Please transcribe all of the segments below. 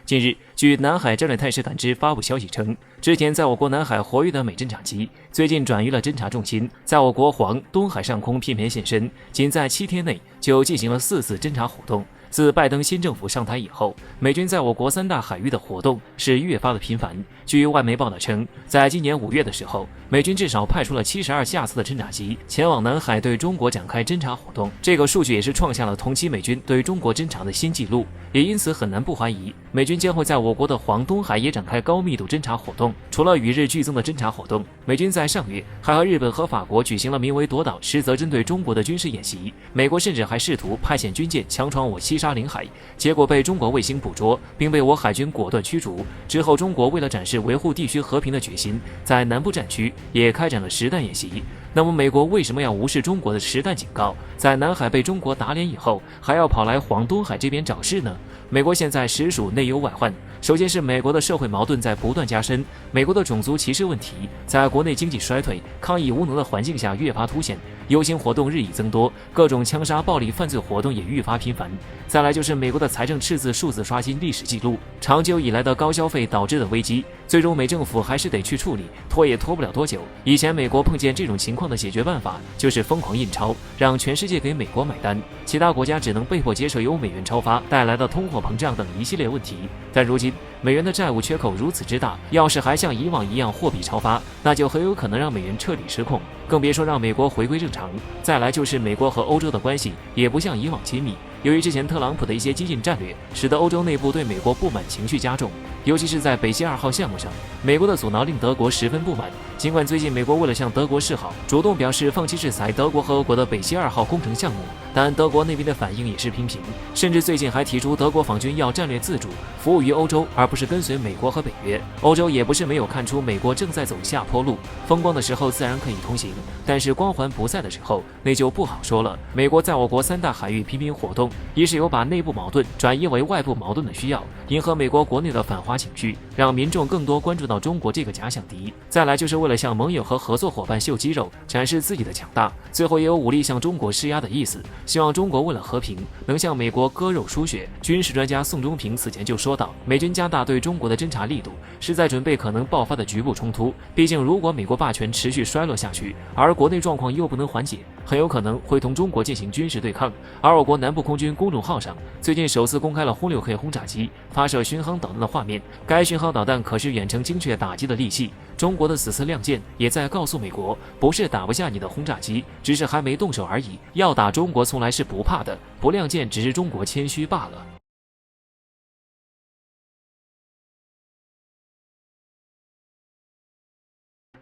近日，据南海战略态势感知发布消息称，之前在我国南海活跃的美侦察机，最近转移了侦察重心，在我国黄、东海上空频频现身，仅在7天内就进行了4次侦察活动。自拜登新政府上台以后，美军在我国3大海域的活动是越发的频繁。据外媒报道称，在今年5月的时候，美军至少派出了72架次的侦察机前往南海对中国展开侦察活动。这个数据也是创下了同期美军对中国侦察的新纪录，也因此很难不怀疑美军将会在我国的黄东海也展开高密度侦察活动。除了与日俱增的侦察活动，美军在上月还和日本和法国举行了名为夺岛，实则针对中国的军事演习。美国甚至还试图派遣军舰强闯我西沙领海，结果被中国卫星捕捉，并被我海军果断驱逐。之后，中国为了展示维护地区和平的决心，在南部战区也开展了实弹演习。那么，美国为什么要无视中国的实弹警告，在南海被中国打脸以后，还要跑来黄东海这边找事呢？美国现在实属内忧外患。首先是美国的社会矛盾在不断加深，美国的种族歧视问题在国内经济衰退、抗议无能的环境下越发凸显，游行活动日益增多，各种枪杀、暴力犯罪活动也愈发频繁。再来就是美国的财政赤字数字刷新历史记录，长久以来的高消费导致的危机，最终美政府还是得去处理，拖也拖不了多久。以前美国碰见这种情况的解决办法就是疯狂印钞，让全世界给美国买单，其他国家只能被迫接受由美元超发带来的通货膨胀等一系列问题。但如今美元的债务缺口如此之大，要是还像以往一样货币超发，那就很有可能让美元彻底失控，更别说让美国回归正常。再来就是美国和欧洲的关系也不像以往亲密，由于之前特朗普的一些激进战略，使得欧洲内部对美国不满情绪加重，尤其是在北溪2号项目上，美国的阻挠令德国十分不满。尽管最近美国为了向德国示好，主动表示放弃制裁德国和俄国的北溪2号工程项目，但德国那边的反应也是平平，甚至最近还提出德国防军要战略自主，服务于欧洲，而不是跟随美国和北约。欧洲也不是没有看出美国正在走下坡路，风光的时候自然可以通行，但是光环不在的时候，那就不好说了。美国在我国3大海域频频活动，一是有把内部矛盾转移为外部矛盾的需要，迎合美国国内的反华情绪，让民众更多关注到中国这个假想敌。再来就是为了向盟友和合作伙伴秀肌肉，展示自己的强大。最后也有武力向中国施压的意思，希望中国为了和平能向美国割肉输血。军事专家宋忠平此前就说到，美军加大对中国的侦察力度，是在准备可能爆发的局部冲突。毕竟如果美国霸权持续衰落下去，而国内状况又不能缓解，很有可能会同中国进行军事对抗。而我国南部空军公众号上最近首次公开了轰6K 轰炸机发射巡航导弹的画面，该巡航导弹可是远程精确打击的利器。中国的此次亮剑也在告诉美国，不是打不下你的轰炸机，只是还没动手而已，要打中国从来是不怕的，不亮剑只是中国谦虚罢了。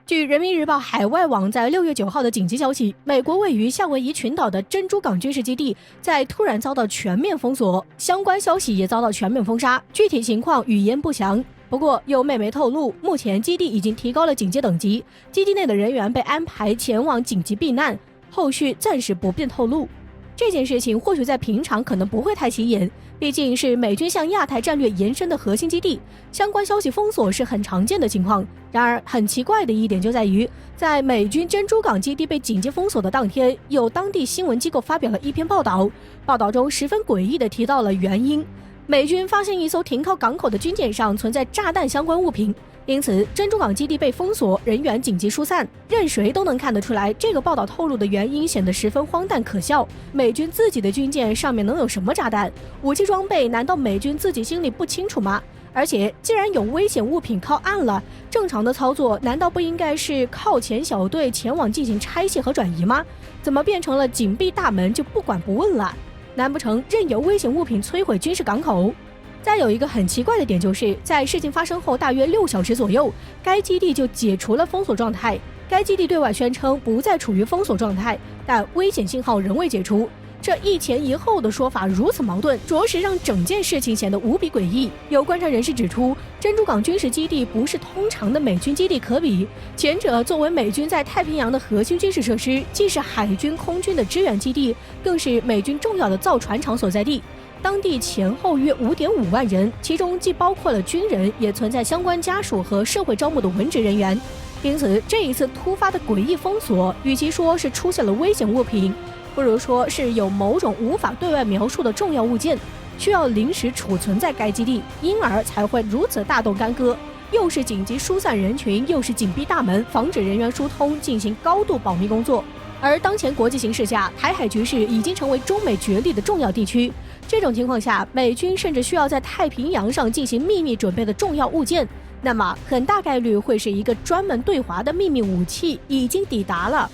据人民日报海外网在6月9号的紧急消息，美国位于夏威夷群岛的珍珠港军事基地在突然遭到全面封锁，相关消息也遭到全面封杀，具体情况语言不详。不过有美媒透露，目前基地已经提高了警戒等级，基地内的人员被安排前往紧急避难，后续暂时不便透露。这件事情或许在平常可能不会太起眼，毕竟是美军向亚太战略延伸的核心基地，相关消息封锁是很常见的情况。然而很奇怪的一点就在于，在美军珍珠港基地被紧急封锁的当天，有当地新闻机构发表了一篇报道，报道中十分诡异地提到了原因。美军发现一艘停靠港口的军舰上存在炸弹相关物品，因此珍珠港基地被封锁，人员紧急疏散。任谁都能看得出来，这个报道透露的原因显得十分荒诞可笑。美军自己的军舰上面能有什么炸弹？武器装备难道美军自己心里不清楚吗？而且既然有危险物品靠岸了，正常的操作难道不应该是靠前小队前往进行拆卸和转移吗？怎么变成了紧闭大门就不管不问了？难不成任由危险物品摧毁军事港口？再有一个很奇怪的点，就是在事情发生后大约6小时左右，该基地就解除了封锁状态。该基地对外宣称不再处于封锁状态，但危险信号仍未解除。这一前一后的说法如此矛盾，着实让整件事情显得无比诡异。有观察人士指出，珍珠港军事基地不是通常的美军基地可比，前者作为美军在太平洋的核心军事设施，既是海军、空军的支援基地，更是美军重要的造船厂所在地。当地前后约5.5万人，其中既包括了军人，也存在相关家属和社会招募的文职人员。因此，这一次突发的诡异封锁，与其说是出现了危险物品，不如说是有某种无法对外描述的重要物件。需要临时储存在该基地，因而才会如此大动干戈。又是紧急疏散人群，又是紧闭大门，防止人员疏通，进行高度保密工作。而当前国际形势下，台海局势已经成为中美角力的重要地区。这种情况下，美军甚至需要在太平洋上进行秘密准备的重要物件，那么很大概率会是一个专门对华的秘密武器已经抵达了。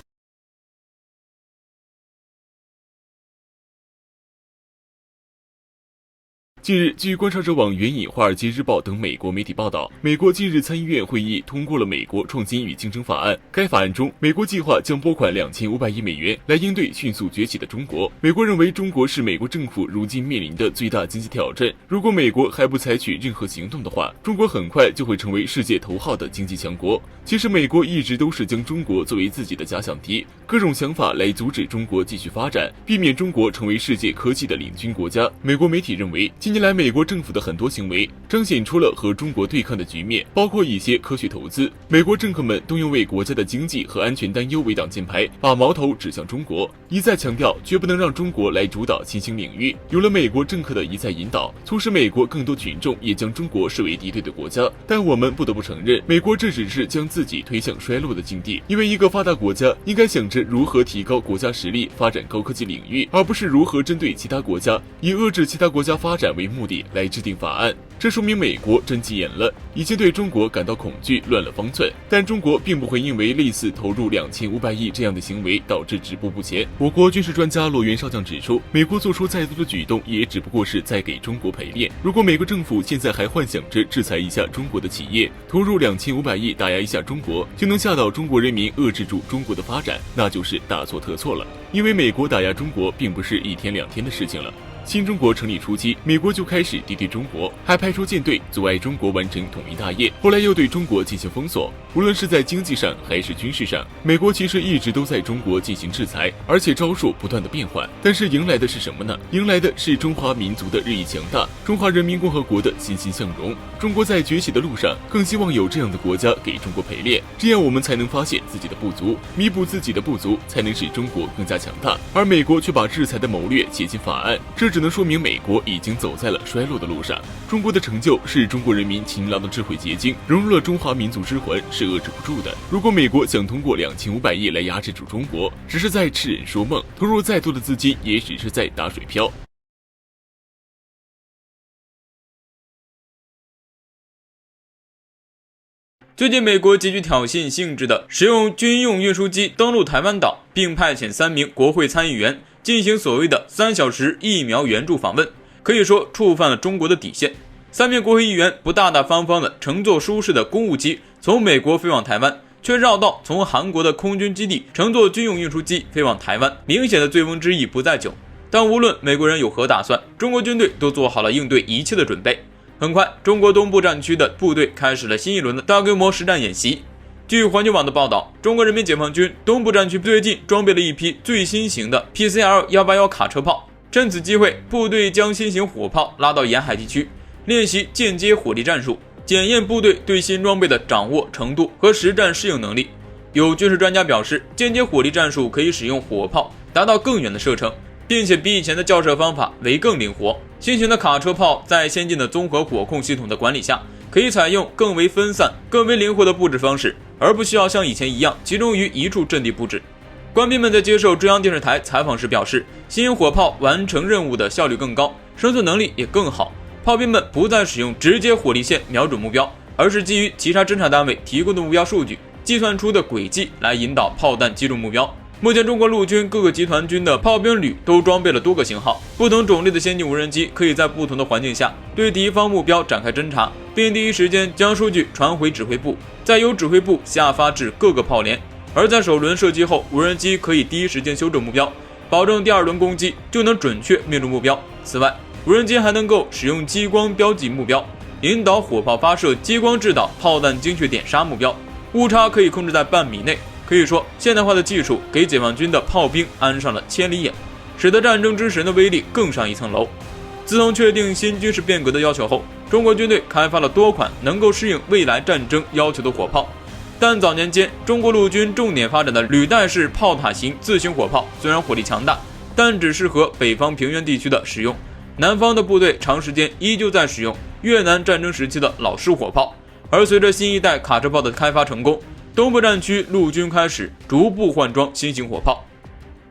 近日，据观察者网援引《华尔街日报》等美国媒体报道，美国近日参议院会议通过了美国创新与竞争法案。该法案中，美国计划将拨款2500亿美元来应对迅速崛起的中国。美国认为中国是美国政府如今面临的最大经济挑战。如果美国还不采取任何行动的话，中国很快就会成为世界头号的经济强国。其实，美国一直都是将中国作为自己的假想敌，各种想法来阻止中国继续发展，避免中国成为世界科技的领军国家。美国媒体认为，近年来美国政府的很多行为彰显出了和中国对抗的局面，包括一些科学投资。美国政客们都用为国家的经济和安全担忧为挡箭牌，把矛头指向中国，一再强调绝不能让中国来主导新兴领域。有了美国政客的一再引导，促使美国更多群众也将中国视为敌对的国家。但我们不得不承认，美国这只是将自己推向衰落的境地，因为一个发达国家应该想着如何提高国家实力，发展高科技领域，而不是如何针对其他国家，以遏制其他国家发展为目的来制定法案。这说明美国真急眼了，已经对中国感到恐惧，乱了方寸。但中国并不会因为类似投入2500亿这样的行为导致止步不前。我国军事专家骆元少将指出，美国做出再多的举动，也只不过是在给中国陪练。如果美国政府现在还幻想着制裁一下中国的企业，投入2500亿打压一下中国，就能吓倒中国人民，遏制住中国的发展，那就是大错特错了。因为美国打压中国并不是1天2天的事情了。新中国成立初期，美国就开始敌对中国，还派出舰队阻碍中国完成统一大业。后来又对中国进行封锁，无论是在经济上还是军事上，美国其实一直都在中国进行制裁，而且招数不断的变换。但是迎来的是什么呢？迎来的是中华民族的日益强大，中华人民共和国的欣欣向荣。中国在崛起的路上，更希望有这样的国家给中国陪练，这样我们才能发现自己的不足，弥补自己的不足，才能使中国更加强大。而美国却把制裁的谋略写进法案，这只能说明美国已经走在了衰落的路上。中国的成就是中国人民勤劳的智慧结晶，融入了中华民族之魂，是遏制不住的。如果美国想通过2500亿来压制住中国，只是在痴人说梦，投入再多的资金也只是在打水漂。最近，美国极具挑衅性质的使用军用运输机登陆台湾岛，并派遣3名国会参议员进行所谓的3小时疫苗援助访问，可以说触犯了中国的底线。3名国会议员不大大方方的乘坐舒适的公务机从美国飞往台湾，却绕道从韩国的空军基地乘坐军用运输机飞往台湾，明显的醉翁之意不在酒。但无论美国人有何打算，中国军队都做好了应对一切的准备。很快，中国东部战区的部队开始了新一轮的大规模实战演习。据环球网的报道，中国人民解放军东部战区最近装备了一批最新型的 PCL-181卡车炮，趁此机会，部队将新型火炮拉到沿海地区，练习间接火力战术，检验部队对新装备的掌握程度和实战适应能力。有军事专家表示，间接火力战术可以使用火炮达到更远的射程，并且比以前的校射方法为更灵活。新型的卡车炮在先进的综合火控系统的管理下，可以采用更为分散、更为灵活的布置方式，而不需要像以前一样集中于一处阵地布置。官兵们在接受中央电视台采访时表示，新型火炮完成任务的效率更高，生存能力也更好。炮兵们不再使用直接火力线瞄准目标，而是基于其他侦察单位提供的目标数据计算出的轨迹来引导炮弹击中目标。目前中国陆军各个集团军的炮兵旅都装备了多个型号、不同种类的先进无人机，可以在不同的环境下对敌方目标展开侦察，并第一时间将数据传回指挥部，再由指挥部下发至各个炮连。而在首轮射击后，无人机可以第一时间修正目标，保证第二轮攻击就能准确命中目标。此外，无人机还能够使用激光标记目标，引导火炮发射激光制导炮弹精确点杀目标，误差可以控制在半米内。可以说，现代化的技术给解放军的炮兵安上了千里眼，使得战争之神的威力更上一层楼。自从确定新军事变革的要求后，中国军队开发了多款能够适应未来战争要求的火炮。但早年间，中国陆军重点发展的履带式炮塔型自行火炮虽然火力强大，但只适合北方平原地区的使用，南方的部队长时间依旧在使用越南战争时期的老式火炮，而随着新一代卡车炮的开发成功，东部战区陆军开始逐步换装新型火炮。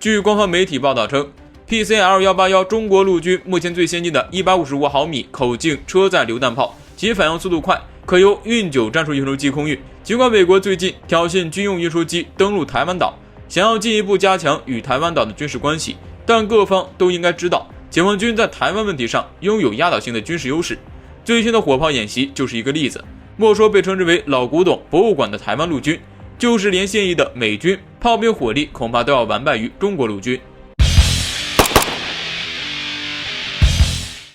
据官方媒体报道称， PCL-181 中国陆军目前最先进的155毫米口径车载榴弹炮，其反应速度快，可由运9战术运输机空运。尽管美国最近挑衅军用运输机登陆台湾岛，想要进一步加强与台湾岛的军事关系，但各方都应该知道，解放军在台湾问题上拥有压倒性的军事优势。最新的火炮演习就是一个例子。莫说被称之为老古董博物馆的台湾陆军，就是连现役的美军炮兵火力恐怕都要完败于中国陆军。